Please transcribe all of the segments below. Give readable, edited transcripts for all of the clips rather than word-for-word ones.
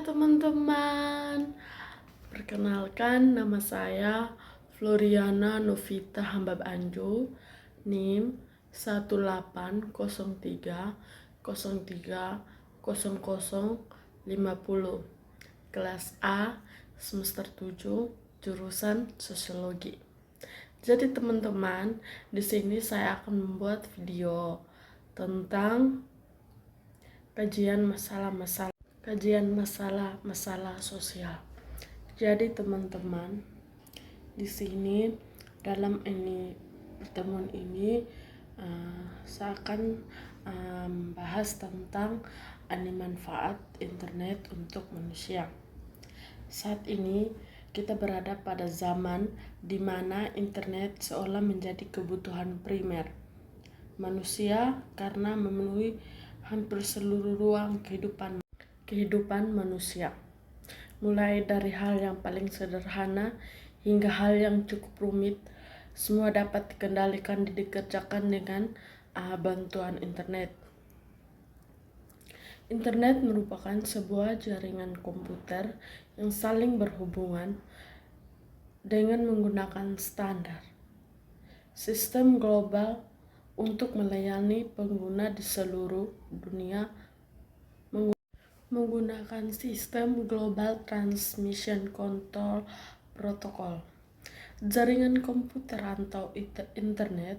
teman-teman, perkenalkan nama saya Floriana Novita Hambab Anjo, NIM 180303050, kelas A, semester 7, jurusan Sosiologi. Jadi teman-teman, di sini saya akan membuat video tentang kajian masalah sosial. Jadi teman-teman, di sini dalam pertemuan ini saya akan bahas tentang manfaat internet untuk manusia. Saat ini kita berada pada zaman di mana internet seolah menjadi kebutuhan primer manusia karena memenuhi hampir seluruh ruang kehidupan manusia. Mulai dari hal yang paling sederhana hingga hal yang cukup rumit, semua dapat dikendalikan dan dikerjakan dengan bantuan internet. Internet merupakan sebuah jaringan komputer yang saling berhubungan dengan menggunakan standar sistem global untuk melayani pengguna di seluruh dunia menggunakan sistem Global Transmission Control Protocol. Jaringan komputer atau internet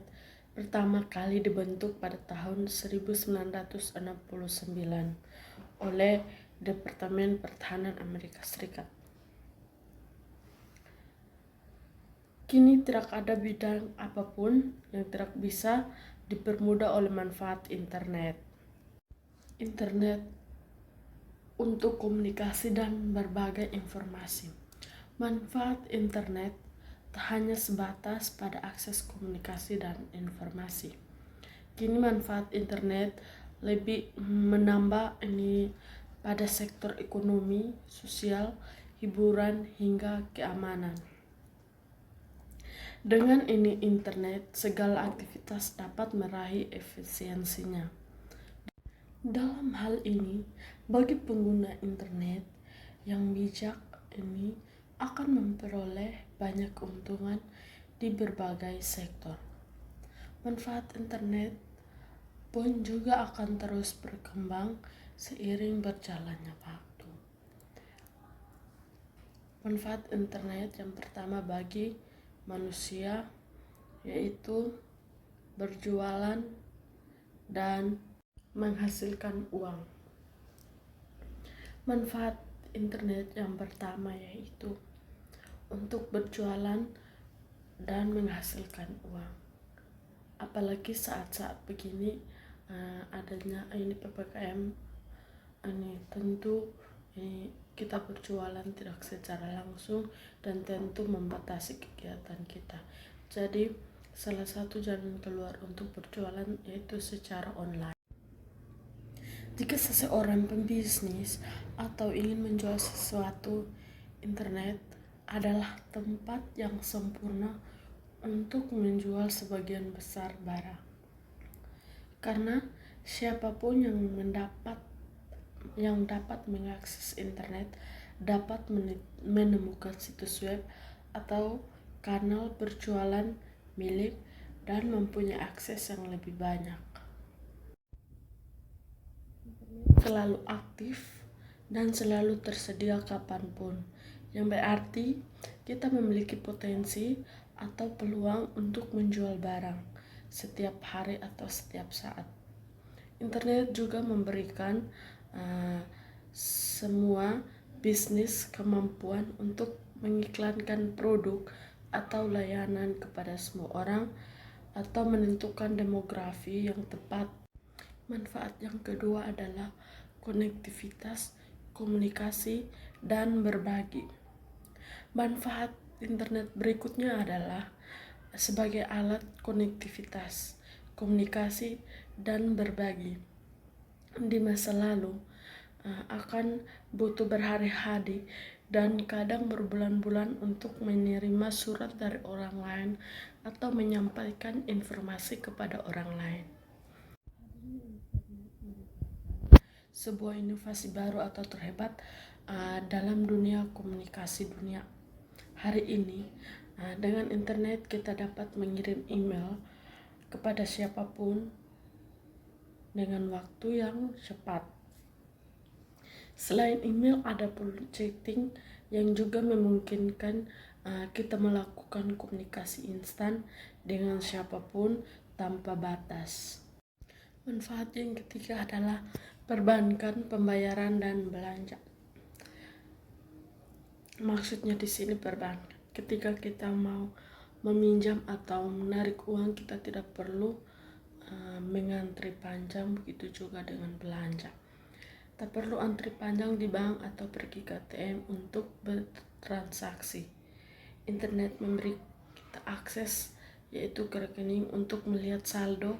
pertama kali dibentuk pada tahun 1969 oleh Departemen Pertahanan Amerika Serikat. Kini tidak ada bidang apapun yang tidak bisa dipermudah oleh manfaat internet. Internet untuk komunikasi dan berbagai informasi. Manfaat internet tak hanya sebatas pada akses komunikasi dan informasi. Kini manfaat internet lebih menambah pada sektor ekonomi, sosial, hiburan, hingga keamanan. Dengan internet, segala aktivitas dapat meraih efisiensinya. Dalam hal ini, bagi pengguna internet yang bijak akan memperoleh banyak keuntungan di berbagai sektor. Manfaat internet pun juga akan terus berkembang seiring berjalannya waktu. Manfaat internet yang pertama bagi manusia yaitu berjualan dan menghasilkan uang. Manfaat internet yang pertama yaitu untuk berjualan dan menghasilkan uang. Apalagi saat-saat begini adanya PPKM, tentu kita berjualan tidak secara langsung dan tentu membatasi kegiatan kita. Jadi salah satu jalan keluar untuk berjualan yaitu secara online. Jika seseorang pembisnis atau ingin menjual sesuatu, internet adalah tempat yang sempurna untuk menjual sebagian besar barang. Karena siapapun yang dapat mengakses internet dapat menemukan situs web atau kanal berjualan milik dan mempunyai akses yang lebih banyak. Selalu aktif dan selalu tersedia kapanpun, yang berarti kita memiliki potensi atau peluang untuk menjual barang setiap hari atau setiap saat. Internet juga memberikan semua bisnis kemampuan untuk mengiklankan produk atau layanan kepada semua orang atau menentukan demografi yang tepat. Manfaat yang kedua adalah konektivitas, komunikasi, dan berbagi. Manfaat internet berikutnya adalah sebagai alat konektivitas, komunikasi, dan berbagi. Di masa lalu akan butuh berhari-hari dan kadang berbulan-bulan untuk menerima surat dari orang lain atau menyampaikan informasi kepada orang lain. Sebuah inovasi baru atau terhebat dalam dunia komunikasi dunia hari ini. Dengan internet kita dapat mengirim email kepada siapapun dengan waktu yang cepat. Selain email, ada pula chatting yang juga memungkinkan kita melakukan komunikasi instan dengan siapapun tanpa batas. Manfaat yang ketiga adalah perbankan, pembayaran, dan belanja. Maksudnya di sini perbankan. Ketika kita mau meminjam atau menarik uang, kita tidak perlu mengantri panjang. Begitu juga dengan belanja. Tak perlu antri panjang di bank atau pergi ke ATM untuk bertransaksi. Internet memberi kita akses yaitu ke rekening untuk melihat saldo,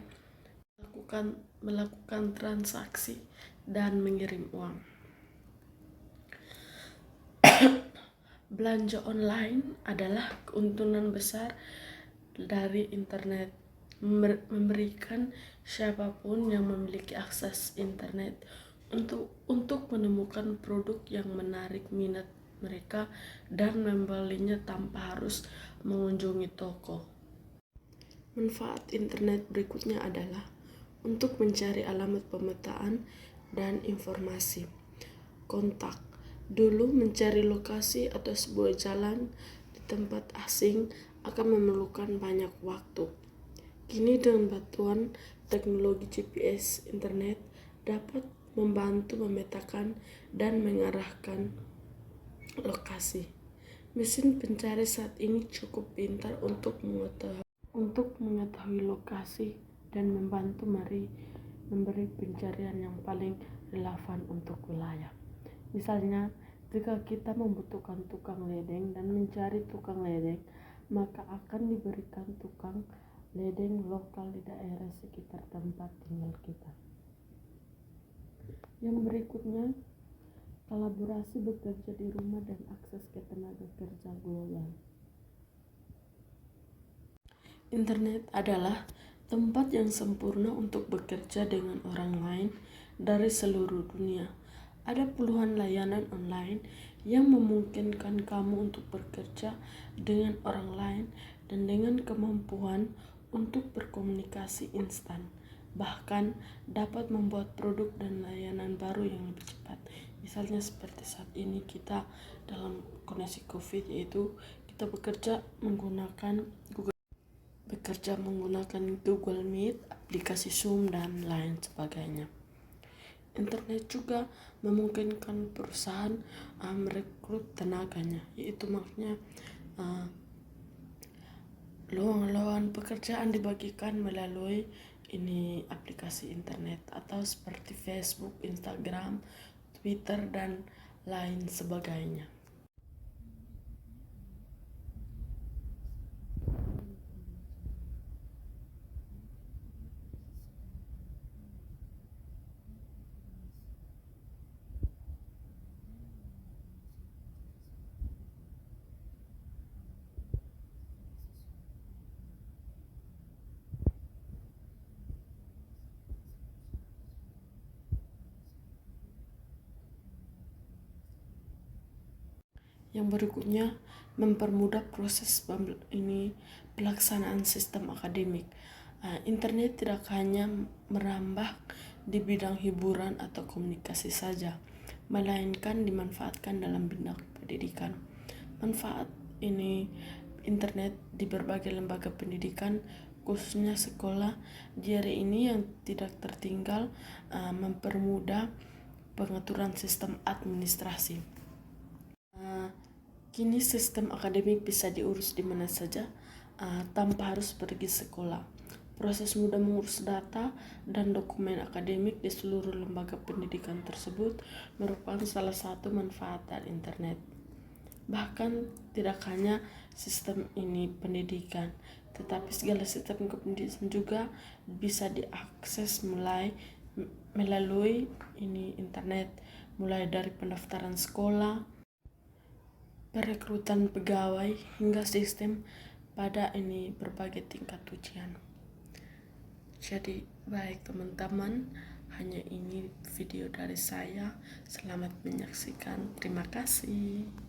melakukan transaksi, dan mengirim uang. Belanja online adalah keuntungan besar dari internet, memberikan siapapun yang memiliki akses internet untuk menemukan produk yang menarik minat mereka dan membelinya tanpa harus mengunjungi toko. Manfaat internet berikutnya adalah untuk mencari alamat pemetaan dan informasi. Kontak. Dulu mencari lokasi atau sebuah jalan di tempat asing akan memerlukan banyak waktu. Kini dengan bantuan teknologi GPS, internet dapat membantu memetakan dan mengarahkan lokasi. Mesin pencari saat ini cukup pintar untuk mengetahui lokasi dan membantu memberi pencarian yang paling relevan untuk wilayah. Misalnya, jika kita membutuhkan tukang ledeng dan mencari tukang ledeng, maka akan diberikan tukang ledeng lokal di daerah sekitar tempat tinggal kita. Yang berikutnya, kolaborasi bekerja di rumah dan akses ke tenaga kerja global. Internet adalah tempat yang sempurna untuk bekerja dengan orang lain dari seluruh dunia. Ada puluhan layanan online yang memungkinkan kamu untuk bekerja dengan orang lain dan dengan kemampuan untuk berkomunikasi instan. Bahkan dapat membuat produk dan layanan baru yang lebih cepat. Misalnya seperti saat ini kita dalam kondisi COVID, yaitu kita bekerja menggunakan Google Meet, aplikasi Zoom, dan lain sebagainya. Internet juga memungkinkan perusahaan merekrut tenaganya, yaitu makanya lowongan pekerjaan dibagikan melalui aplikasi internet atau seperti Facebook, Instagram, Twitter, dan lain sebagainya. Yang berikutnya, mempermudah proses pelaksanaan sistem akademik. Internet tidak hanya merambah di bidang hiburan atau komunikasi saja, melainkan dimanfaatkan dalam bidang pendidikan. Manfaat internet di berbagai lembaga pendidikan, khususnya sekolah di hari ini yang tidak tertinggal, mempermudah pengaturan sistem administrasi. Kini sistem akademik bisa diurus di mana saja tanpa harus pergi sekolah. Proses mudah mengurus data dan dokumen akademik di seluruh lembaga pendidikan tersebut merupakan salah satu manfaat dari internet. Bahkan tidak hanya sistem pendidikan, tetapi segala sistem kependidikan juga bisa diakses melalui internet, mulai dari pendaftaran sekolah, perekrutan pegawai, hingga sistem pada berbagai tingkat ujian. Jadi baik teman-teman, Hanya ini video dari saya. Selamat menyaksikan. Terima kasih.